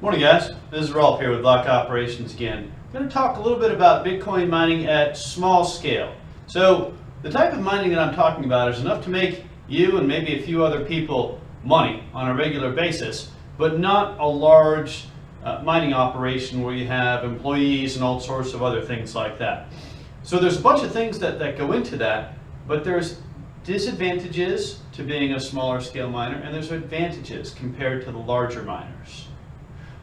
Morning guys, this is Rolf here with Block Operations again. I'm going to talk a little bit about Bitcoin mining at small scale. So the type of mining that I'm talking about is enough to make you and maybe a few other people money on a regular basis, but not a large mining operation where you have employees and all sorts of other things like that. So there's a bunch of things that go into that, but there's disadvantages to being a smaller scale miner and there's advantages compared to the larger miners.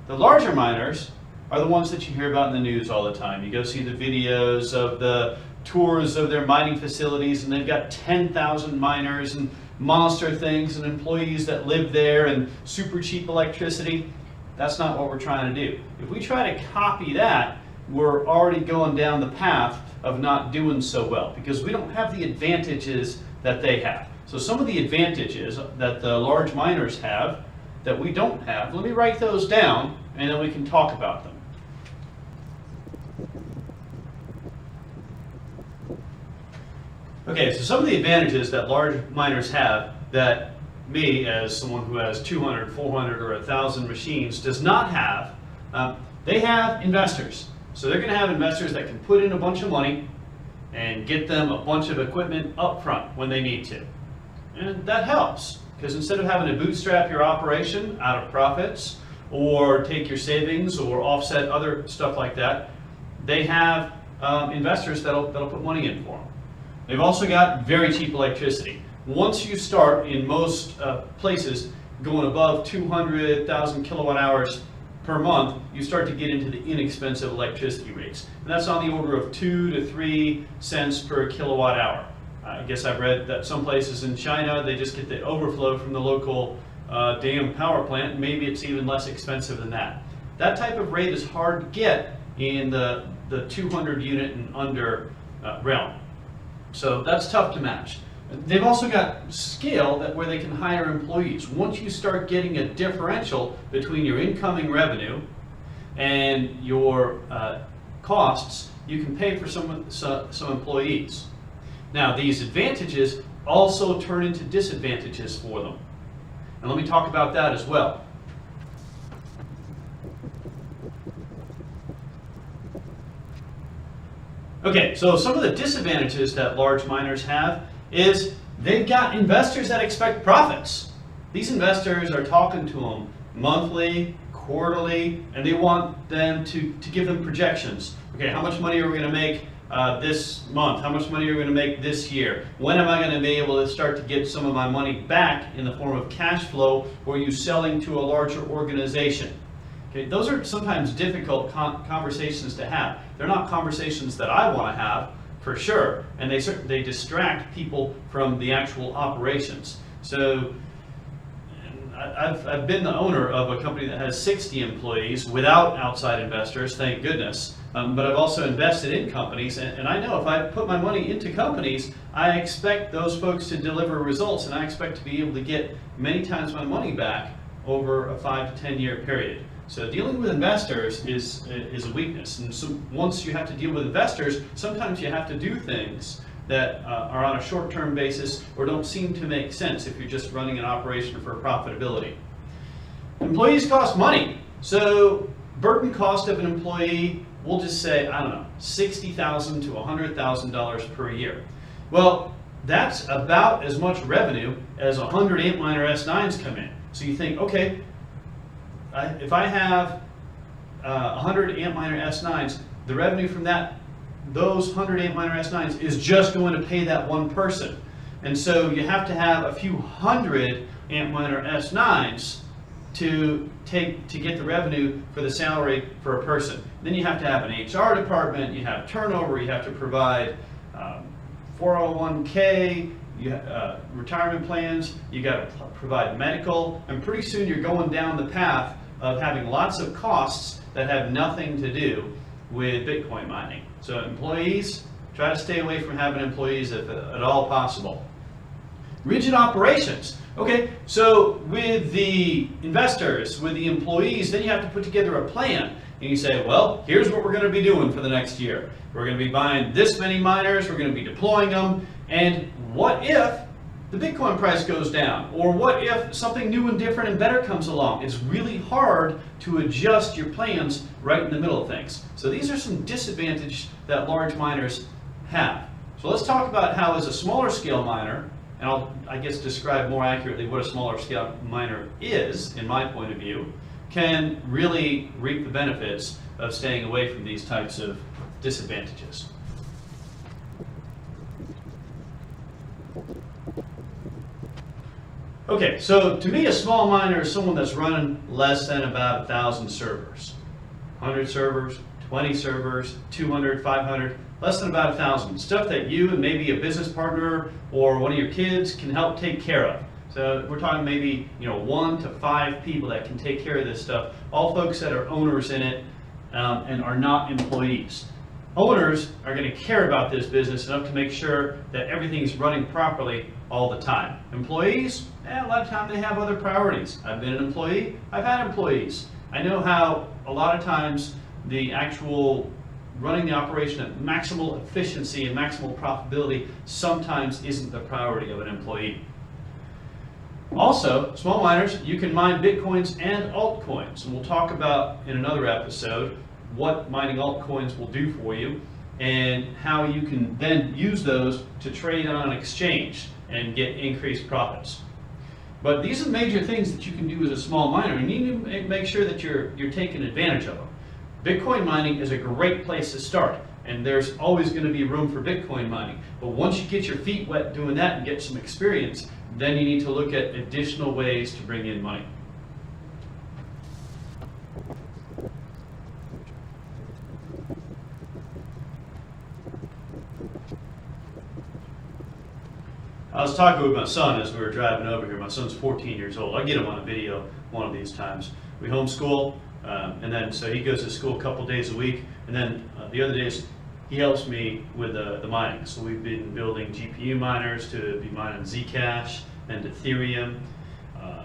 The larger miners are the ones that you hear about in the news all the time. You go see the videos of the tours of their mining facilities and they've got 10,000 miners and monster things and employees that live there and super cheap electricity. That's not what we're trying to do. If we try to copy that, we're already going down the path of not doing so well because we don't have the advantages that they have. So some of the advantages that the large miners have that we don't have, let me write those down and then we can talk about them. Okay, so some of the advantages that large miners have that me, as someone who has 200, 400, or 1,000 machines, does not have, they have investors. So they're going to have investors that can put in a bunch of money and get them a bunch of equipment up front when they need to. And that helps. Because instead of having to bootstrap your operation out of profits or take your savings or offset other stuff like that, they have investors that'll put money in for them. They've also got very cheap electricity. Once you start in most places going above 200,000 kilowatt hours per month, you start to get into the inexpensive electricity rates. And that's on the order of 2 to 3 cents per kilowatt hour. I guess I've read that some places in China, they just get the overflow from the local dam power plant. Maybe it's even less expensive than that. That type of rate is hard to get in the 200 unit and under realm. So that's tough to match. They've also got scale where they can hire employees. Once you start getting a differential between your incoming revenue and your costs, you can pay for some employees. Now, these advantages also turn into disadvantages for them. And let me talk about that as well. Okay, so some of the disadvantages that large miners have is they've got investors that expect profits. These investors are talking to them monthly, quarterly, and they want them to give them projections. Okay, how much money are we going to make this month? How much money are we going to make this year? When am I going to be able to start to get some of my money back in the form of cash flow, or are you selling to a larger organization? Okay, those are sometimes difficult conversations to have. They're not conversations that I want to have, for sure, and they distract people from the actual operations. So I've been the owner of a company that has 60 employees without outside investors, thank goodness. But I've also invested in companies, and I know if I put my money into companies, I expect those folks to deliver results, and I expect to be able to get many times my money back over a 5 to 10 year period. So dealing with investors is a weakness, and so once you have to deal with investors, sometimes you have to do things that are on a short-term basis or don't seem to make sense if you're just running an operation for profitability. Employees cost money, so burden cost of an employee, we'll just say, I don't know, $60,000 to $100,000 per year. Well, that's about as much revenue as 100 Antminer S9s come in. So you think, okay, if I have 100 Antminer S9s, the revenue from those 100 Antminer S9s is just going to pay that one person. And so you have to have a few hundred Antminer S9s to get the revenue for the salary for a person. Then you have to have an HR department, you have turnover, you have to provide 401k, retirement plans, you got to provide medical, and pretty soon you're going down the path of having lots of costs that have nothing to do with Bitcoin mining. So employees, try to stay away from having employees if at all possible. Rigid operations. Okay, so with the investors, with the employees, then you have to put together a plan. And you say, well, here's what we're going to be doing for the next year. We're going to be buying this many miners, we're going to be deploying them, and what if the Bitcoin price goes down? Or what if something new and different and better comes along? It's really hard to adjust your plans right in the middle of things. So these are some disadvantages that large miners have. So let's talk about how, as a smaller scale miner, and I'll, I guess, describe more accurately what a smaller scale miner is, in my point of view, can really reap the benefits of staying away from these types of disadvantages. Okay, so to me, a small miner is someone that's running less than about 1,000 servers. 100 servers, 20 servers, 200, 500, less than about 1,000. Stuff that you and maybe a business partner or one of your kids can help take care of. So we're talking maybe 1 to 5 people that can take care of this stuff. All folks that are owners in it and are not employees. Owners are going to care about this business enough to make sure that everything's running properly all the time. Employees, a lot of times they have other priorities. I've been an employee, I've had employees. I know how a lot of times the actual running the operation at maximal efficiency and maximal profitability sometimes isn't the priority of an employee. Also, small miners, you can mine Bitcoins and altcoins. And we'll talk about in another episode what mining altcoins will do for you and how you can then use those to trade on an exchange and get increased profits. But these are major things that you can do as a small miner, and you need to make sure that you're taking advantage of them. Bitcoin mining is a great place to start, and there's always going to be room for Bitcoin mining. But once you get your feet wet doing that and get some experience, then you need to look at additional ways to bring in money. I was talking with my son as we were driving over here. My son's 14 years old. I'll get him on a video one of these times. We homeschool, and then so he goes to school a couple days a week, and then the other days he helps me with the mining. So we've been building GPU miners to be mining Zcash and Ethereum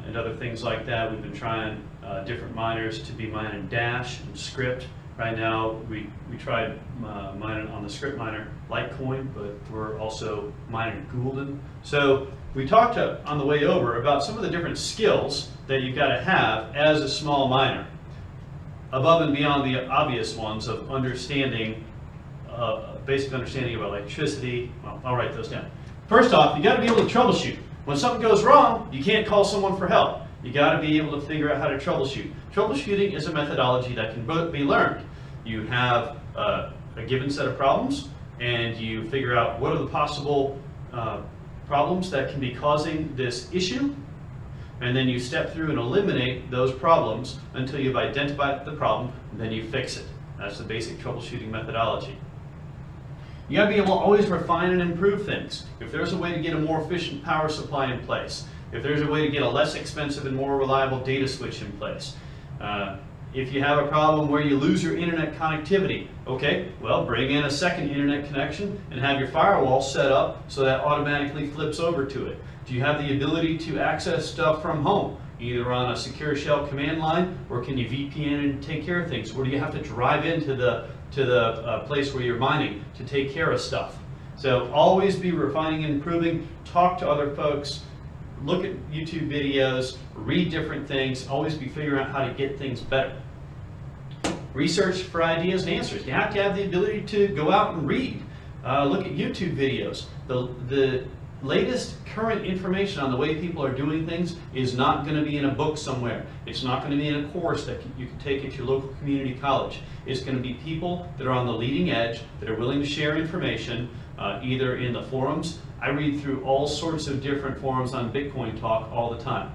and other things like that. We've been trying different miners to be mining Dash and Script. Right now, we tried mining on the Script miner Litecoin, but we're also mining Gulden. So we talked on the way over about some of the different skills that you've got to have as a small miner, above and beyond the obvious ones of understanding, basic understanding about electricity. Well, I'll write those down. First off, you got to be able to troubleshoot. When something goes wrong, you can't call someone for help. You got to be able to figure out how to troubleshoot. Troubleshooting is a methodology that can be learned. You have a given set of problems, and you figure out what are the possible problems that can be causing this issue, and then you step through and eliminate those problems until you've identified the problem, and then you fix it. That's the basic troubleshooting methodology. You got to be able to always refine and improve things. If there's a way to get a more efficient power supply in place, if there's a way to get a less expensive and more reliable data switch in place, if you have a problem where you lose your internet connectivity, okay, well, bring in a second internet connection and have your firewall set up so that automatically flips over to it. Do you have the ability to access stuff from home, either on a secure shell command line, or can you VPN and take care of things? Or do you have to drive into the place where you're mining to take care of stuff? So always be refining and improving, talk to other folks, look at YouTube videos, read different things, always be figuring out how to get things better. Research for ideas and answers. You have to have the ability to go out and read. Look at YouTube videos. The latest current information on the way people are doing things is not going to be in a book somewhere. It's not going to be in a course that you can take at your local community college. It's going to be people that are on the leading edge, that are willing to share information, either in the forums. I read through all sorts of different forums on Bitcoin Talk all the time.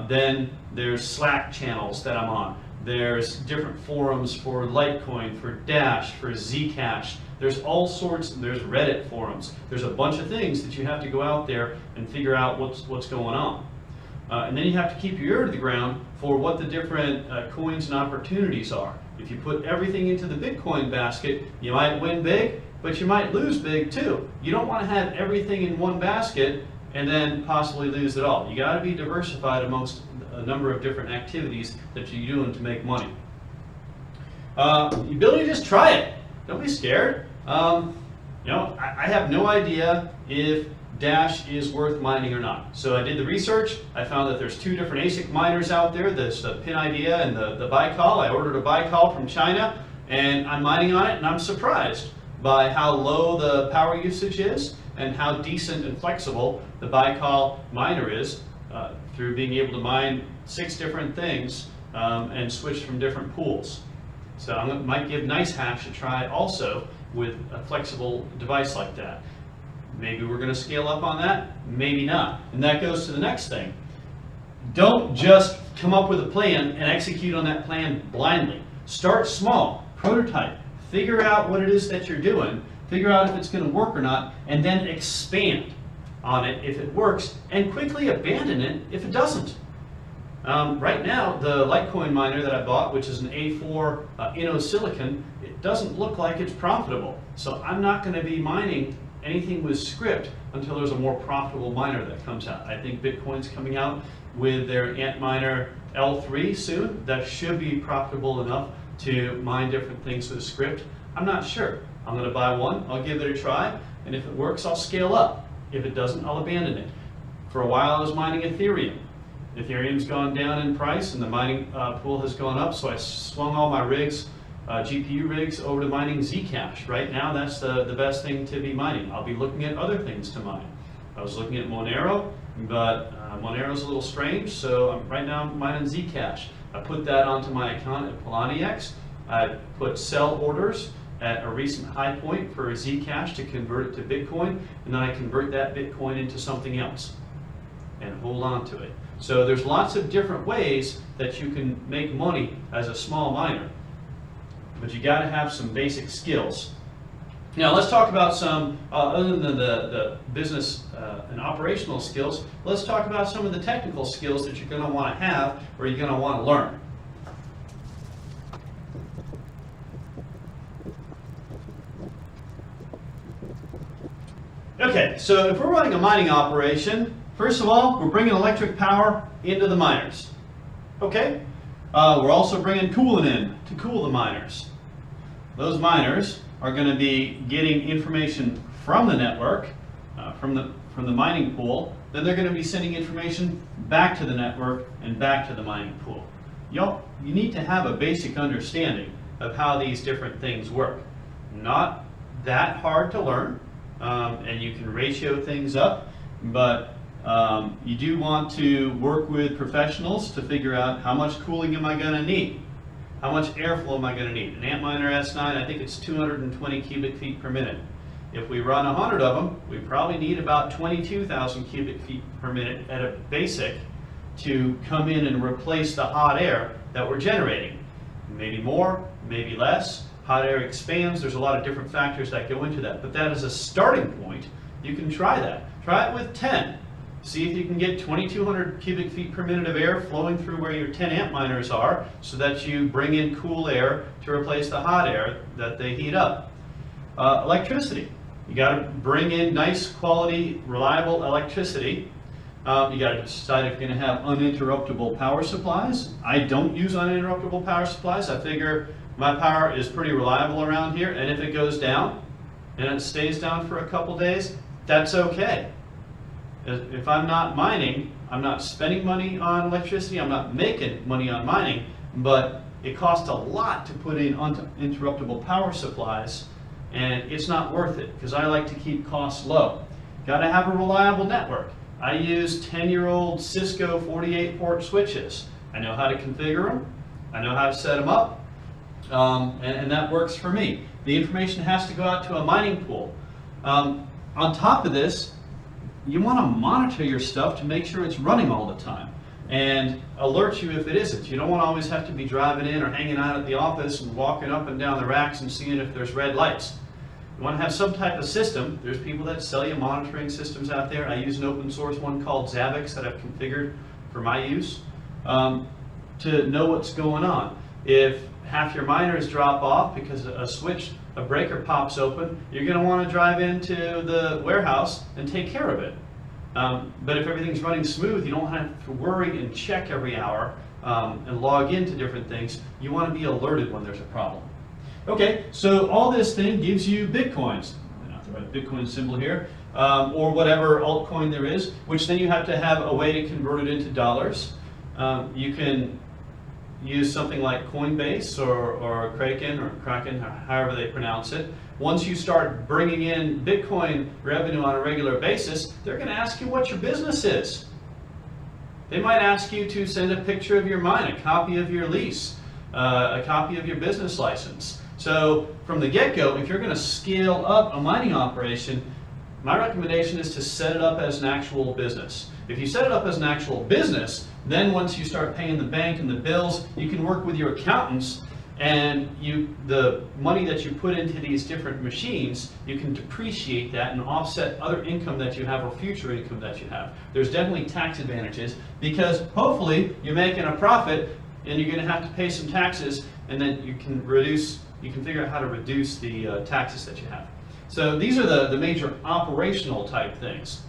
Then there's Slack channels that I'm on. There's different forums for Litecoin, for Dash, for Zcash. There's all sorts, there's Reddit forums. There's a bunch of things that you have to go out there and figure out what's going on. And then you have to keep your ear to the ground for what the different coins and opportunities are. If you put everything into the Bitcoin basket, you might win big, but you might lose big too. You don't want to have everything in one basket and then possibly lose it all. You got to be diversified amongst a number of different activities that you're doing to make money. The ability to just try it. Don't be scared. I have no idea if Dash is worth mining or not. So I did the research. I found that there's two different ASIC miners out there. There's the PinIdea and the Baikal. I ordered a Baikal from China, and I'm mining on it, and I'm surprised by how low the power usage is and how decent and flexible the Baikal miner is through being able to mine 6 different things and switch from different pools. So I might give NiceHash a try also with a flexible device like that. Maybe we're going to scale up on that, maybe not. And that goes to the next thing. Don't just come up with a plan and execute on that plan blindly. Start small, prototype, figure out what it is that you're doing, figure out if it's going to work or not, and then expand on it if it works, and quickly abandon it if it doesn't. Right now, the Litecoin miner that I bought, which is an A4 InnoSilicon, it doesn't look like it's profitable. So I'm not going to be mining anything with Scrypt until there's a more profitable miner that comes out. I think Bitcoin's coming out with their Antminer L3 soon. That should be profitable enough to mine different things with Scrypt. I'm not sure. I'm going to buy one, I'll give it a try, and if it works, I'll scale up. If it doesn't, I'll abandon it. For a while, I was mining Ethereum. Ethereum's gone down in price, and the mining pool has gone up, so I swung all my rigs, GPU rigs, over to mining Zcash. Right now, that's the best thing to be mining. I'll be looking at other things to mine. I was looking at Monero, but Monero's a little strange, so right now I'm mining Zcash. I put that onto my account at Poloniex. I put sell orders at a recent high point for Zcash to convert it to Bitcoin, and then I convert that Bitcoin into something else and hold on to it. So there's lots of different ways that you can make money as a small miner, but you got to have some basic skills. Now let's talk about some, other than the business and operational skills, let's talk about some of the technical skills that you're going to want to have or you're going to want to learn. Okay, so if we're running a mining operation, first of all, we're bringing electric power into the miners. Okay, we're also bringing coolant in to cool the miners. Those miners are going to be getting information from the network, from the mining pool. Then they're going to be sending information back to the network and back to the mining pool. You need to have a basic understanding of how these different things work. Not that hard to learn, and you can ratio things up, but you do want to work with professionals to figure out how much cooling am I going to need? How much airflow am I going to need? An Antminer S9, I think it's 220 cubic feet per minute. If we run 100 of them, we probably need about 22,000 cubic feet per minute at a basic to come in and replace the hot air that we're generating. Maybe more, maybe less. Hot air expands. There's a lot of different factors that go into that. But that is a starting point. You can try that. Try it with 10. See if you can get 2,200 cubic feet per minute of air flowing through where your 10 amp miners are so that you bring in cool air to replace the hot air that they heat up. Electricity. You got to bring in nice quality, reliable electricity. You got to decide if you're going to have uninterruptible power supplies. I don't use uninterruptible power supplies. I figure my power is pretty reliable around here, and if it goes down and it stays down for a couple days, that's okay. If I'm not mining, I'm not spending money on electricity, I'm not making money on mining, but it costs a lot to put in uninterruptible power supplies, and it's not worth it because I like to keep costs low. Got to have a reliable network. I use 10-year-old Cisco 48-port switches. I know how to configure them, I know how to set them up, and that works for me. The information has to go out to a mining pool. On top of this, you want to monitor your stuff to make sure it's running all the time and alert you if it isn't. You don't want to always have to be driving in or hanging out at the office and walking up and down the racks and seeing if there's red lights. You want to have some type of system. There's people that sell you monitoring systems out there. I use an open source one called Zabbix that I've configured for my use to know what's going on. If half your miners drop off because a breaker pops open, you're going to want to drive into the warehouse and take care of it. But if everything's running smooth, you don't have to worry and check every hour and log into different things. You want to be alerted when there's a problem. Okay, so all this thing gives you Bitcoins. Not the right Bitcoin symbol here. or whatever altcoin there is, which then you have to have a way to convert it into dollars. You can use something like Coinbase or Kraken, however they pronounce it. Once you start bringing in Bitcoin revenue on a regular basis, they're going to ask you what your business is. They might ask you to send a picture of your mine, a copy of your lease, a copy of your business license. So from the get-go, if you're going to scale up a mining operation, my recommendation is to set it up as an actual business. If you set it up as an actual business, then once you start paying the bank and the bills, you can work with your accountants, and the money that you put into these different machines, you can depreciate that and offset other income that you have or future income that you have. There's definitely tax advantages because hopefully you're making a profit and you're going to have to pay some taxes, and then you can figure out how to reduce the taxes that you have. So these are the major operational type things.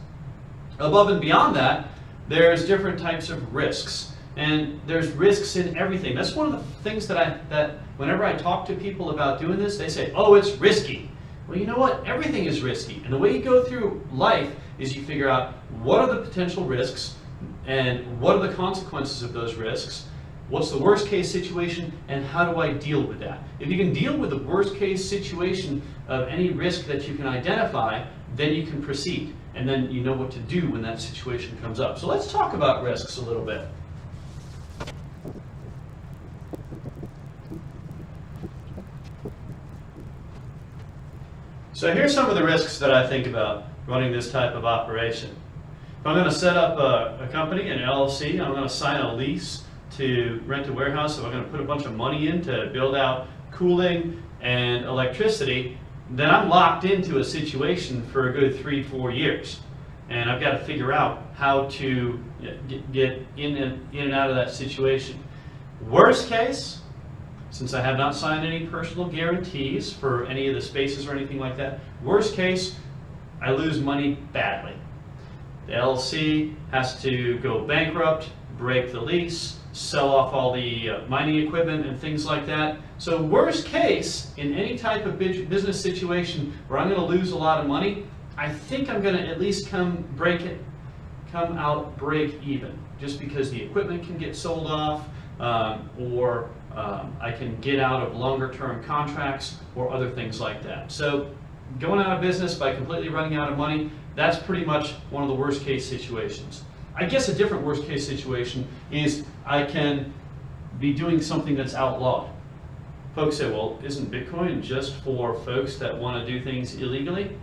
Above and beyond that, there's different types of risks. And there's risks in everything. That's one of the things that whenever I talk to people about doing this, they say, oh, it's risky. Well, you know what? Everything is risky. And the way you go through life is you figure out what are the potential risks and what are the consequences of those risks. What's the worst case situation and how do I deal with that? If you can deal with the worst case situation of any risk that you can identify, then you can proceed. And then you know what to do when that situation comes up. So let's talk about risks a little bit. So here's some of the risks that I think about running this type of operation. If I'm going to set up a company, an LLC, I'm going to sign a lease to rent a warehouse, so I'm going to put a bunch of money in to build out cooling and electricity, then I'm locked into a situation for a good 3-4 years. And I've got to figure out how to get in and out of that situation. Worst case, since I have not signed any personal guarantees for any of the spaces or anything like that, worst case, I lose money badly. The LLC has to go bankrupt, break the lease, sell off all the mining equipment and things like that. So worst case, in any type of business situation where I'm going to lose a lot of money, I think I'm going to at least come out break even, just because the equipment can get sold off, or I can get out of longer term contracts or other things like that. So going out of business by completely running out of money, that's pretty much one of the worst case situations. I guess a different worst case situation is I can be doing something that's outlawed. Folks say, well, isn't Bitcoin just for folks that want to do things illegally?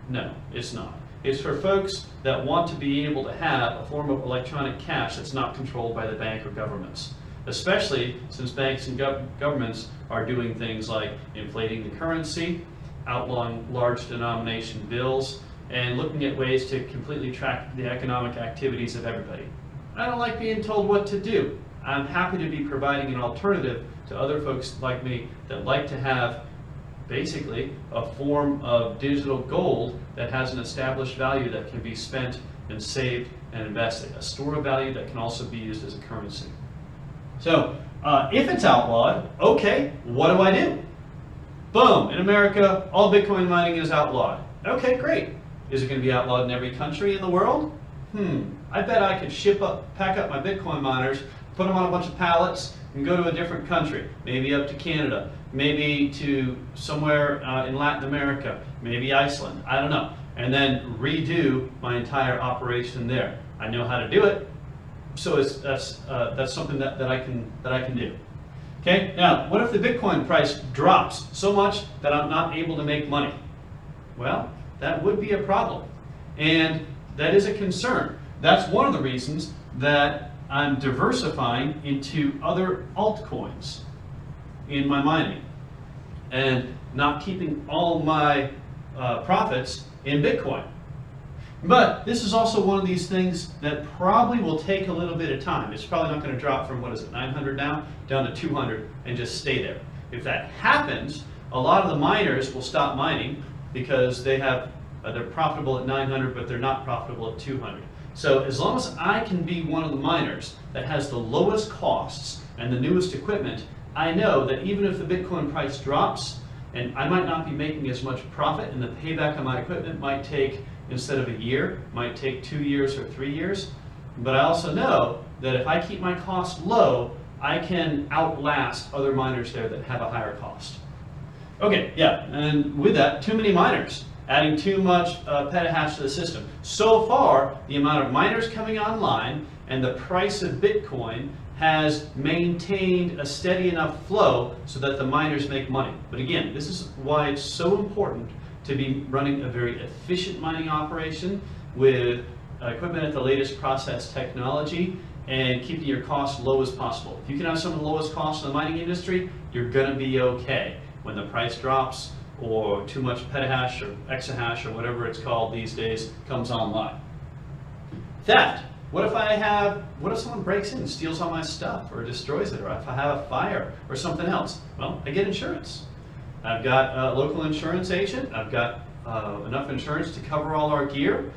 No, it's not. It's for folks that want to be able to have a form of electronic cash that's not controlled by the bank or governments. Especially since banks and governments are doing things like inflating the currency, outlawing large denomination bills, and looking at ways to completely track the economic activities of everybody. I don't like being told what to do. I'm happy to be providing an alternative to other folks like me that like to have basically a form of digital gold that has an established value that can be spent and saved and invested, a store of value that can also be used as a currency. So if it's outlawed, okay, what do I do? Boom, in America, all Bitcoin mining is outlawed. Okay, great. Is it going to be outlawed in every country in the world? I bet I could pack up my Bitcoin miners, put them on a bunch of pallets, and go to a different country, maybe up to Canada, maybe to somewhere in Latin America, maybe Iceland, I don't know, and then redo my entire operation there. I know how to do it, so that's something that I can do. Okay, now what if the Bitcoin price drops so much that I'm not able to make money? Well, that would be a problem, and that is a concern. That's one of the reasons that I'm diversifying into other altcoins in my mining and not keeping all my profits in Bitcoin. But this is also one of these things that probably will take a little bit of time. It's probably not going to drop from, what is it, 900 now, down to 200 and just stay there. If that happens, a lot of the miners will stop mining because they're profitable at 900, but they're not profitable at 200. So as long as I can be one of the miners that has the lowest costs and the newest equipment, I know that even if the Bitcoin price drops, and I might not be making as much profit, and the payback on my equipment might take instead of a year might take 2 years or 3 years. But I also know that if I keep my costs low, I can outlast other miners there that have a higher cost. Okay, yeah, and with that, too many miners, adding too much petahash to the system. So far, the amount of miners coming online and the price of Bitcoin has maintained a steady enough flow so that the miners make money. But again, this is why it's so important to be running a very efficient mining operation with equipment at the latest process technology and keeping your costs low as possible. If you can have some of the lowest costs in the mining industry, you're going to be okay. When the price drops or too much petahash or exahash or whatever it's called these days comes online. Theft. What if someone breaks in and steals all my stuff or destroys it, or if I have a fire or something else? Well, I get insurance. I've got a local insurance agent. I've got enough insurance to cover all our gear.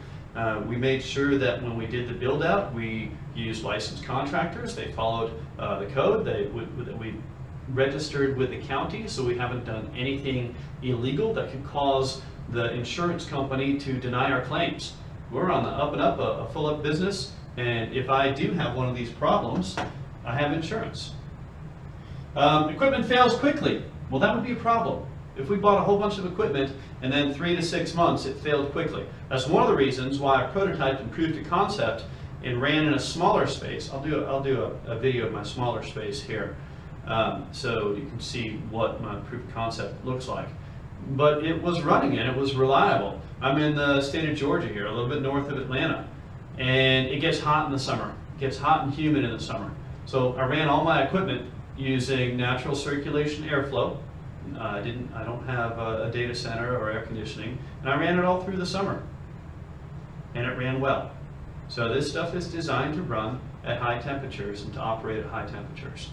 We made sure that when we did the build out, we used licensed contractors. They followed the code. We registered with the county, so we haven't done anything illegal that could cause the insurance company to deny our claims. We're on the up and up, a full up business, and if I do have one of these problems, I have insurance. Equipment fails quickly. Well, that would be a problem. If we bought a whole bunch of equipment and then 3 to 6 months it failed quickly. That's one of the reasons why I prototyped and proved a concept and ran in a smaller space. I'll do a video of my smaller space here, so you can see what my proof of concept looks like. But it was running and it was reliable. I'm in the state of Georgia here, a little bit north of Atlanta, and it gets hot in the summer. It gets hot and humid in the summer. So I ran all my equipment using natural circulation airflow. I don't have a data center or air conditioning, and I ran it all through the summer, and it ran well. So this stuff is designed to run at high temperatures and to operate at high temperatures.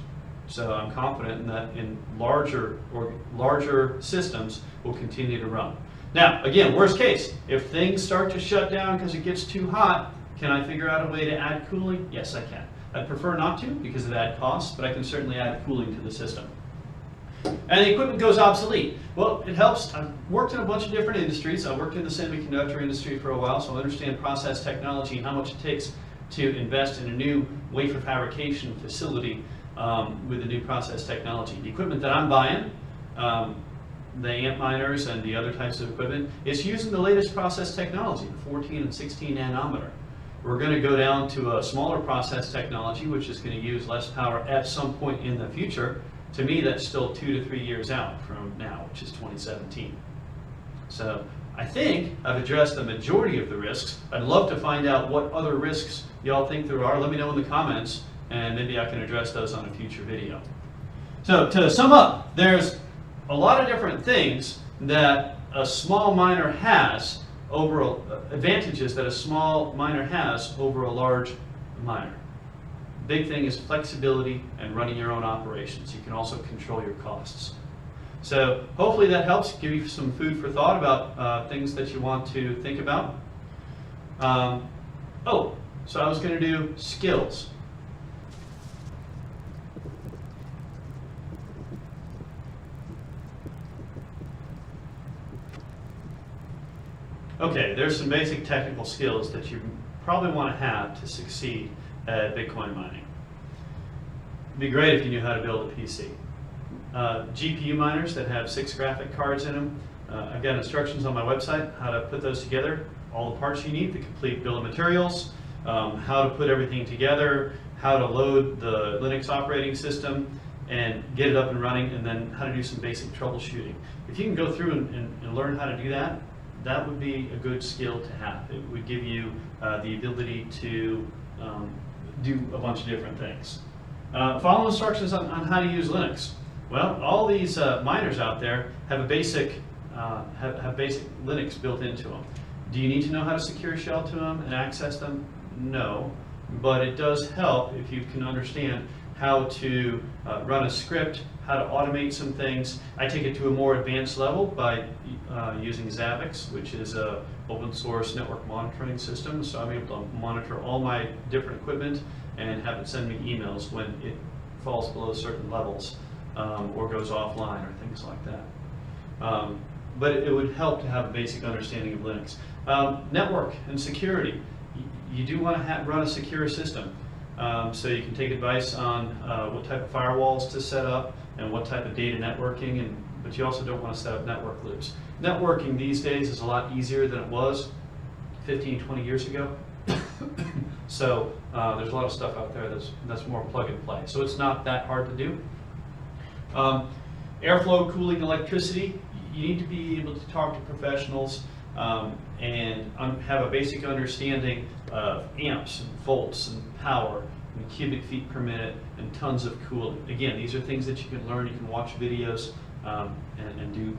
So I'm confident that in larger systems will continue to run. Now, again, worst case, if things start to shut down because it gets too hot, can I figure out a way to add cooling? Yes, I can. I'd prefer not to because of add costs, but I can certainly add cooling to the system. And the equipment goes obsolete. Well, it helps. I've worked in a bunch of different industries. I worked in the semiconductor industry for a while, so I understand process technology and how much it takes to invest in a new wafer fabrication facility with the new process technology. The equipment that I'm buying, the Antminers and the other types of equipment, is using the latest process technology, the 14 and 16 nanometer. We're going to go down to a smaller process technology, which is going to use less power at some point in the future. To me, that's still 2 to 3 years out from now, which is 2017. So I think I've addressed the majority of the risks. I'd love to find out what other risks y'all think there are. Let me know in the comments, and maybe I can address those on a future video. So to sum up, there's a lot of different things that a small miner has over advantages that a small miner has over a large miner. Big thing is flexibility and running your own operations. You can also control your costs. So hopefully that helps give you some food for thought about things that you want to think about. So I was going to do skills. Okay, there's some basic technical skills that you probably want to have to succeed at Bitcoin mining. It'd be great if you knew how to build a PC. GPU miners that have 6 graphic cards in them. I've got instructions on my website how to put those together, all the parts you need, the complete bill of materials, how to put everything together, how to load the Linux operating system and get it up and running, and then how to do some basic troubleshooting. If you can go through and learn how to do that, that would be a good skill to have. It would give you the ability to do a bunch of different things. Follow instructions on how to use Linux. Well, all these miners out there have a basic Linux built into them. Do you need to know how to secure shell to them and access them? No, but it does help if you can understand how to run a script, how to automate some things. I take it to a more advanced level by using Zabbix, which is an open source network monitoring system. So I'm able to monitor all my different equipment and have it send me emails when it falls below certain levels or goes offline or things like that. but it would help to have a basic understanding of Linux. Network and security. You do want to run a secure system. So you can take advice on what type of firewalls to set up and what type of data networking, but you also don't want to set up network loops. Networking these days is a lot easier than it was 15, 20 years ago. So there's a lot of stuff out there that's more plug and play. So it's not that hard to do. Airflow, cooling, electricity. You need to be able to talk to professionals and have a basic understanding of amps and volts and power and cubic feet per minute and tons of cooling. Again, these are things that you can learn. You can watch videos and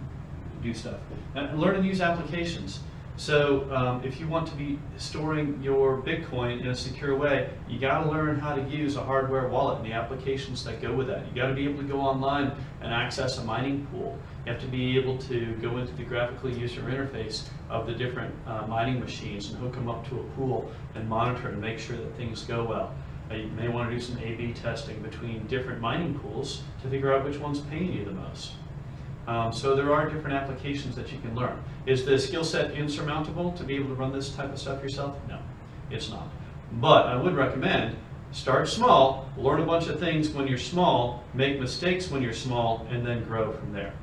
do stuff. And learn and use applications. So if you want to be storing your Bitcoin in a secure way, you got to learn how to use a hardware wallet and the applications that go with that. You got to be able to go online and access a mining pool. You have to be able to go into the graphical user interface of the different mining machines and hook them up to a pool and monitor and make sure that things go well. You may want to do some A/B testing between different mining pools to figure out which one's paying you the most. So there are different applications that you can learn. Is the skill set insurmountable to be able to run this type of stuff yourself? No, it's not. But I would recommend start small, learn a bunch of things when you're small, make mistakes when you're small, and then grow from there.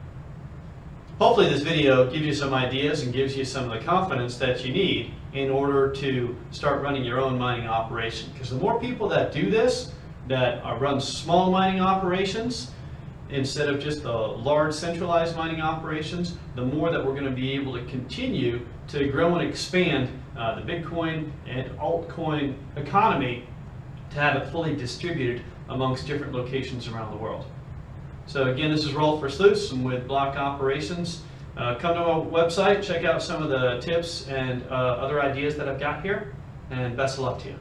Hopefully this video gives you some ideas and gives you some of the confidence that you need in order to start running your own mining operation. Because the more people that do this, that run small mining operations, instead of just the large centralized mining operations, the more that we're going to be able to continue to grow and expand the Bitcoin and altcoin economy to have it fully distributed amongst different locations around the world. So again, this is Rolf Versluis. I'm with Block Operations. Come to our website, check out some of the tips and other ideas that I've got here, and best of luck to you.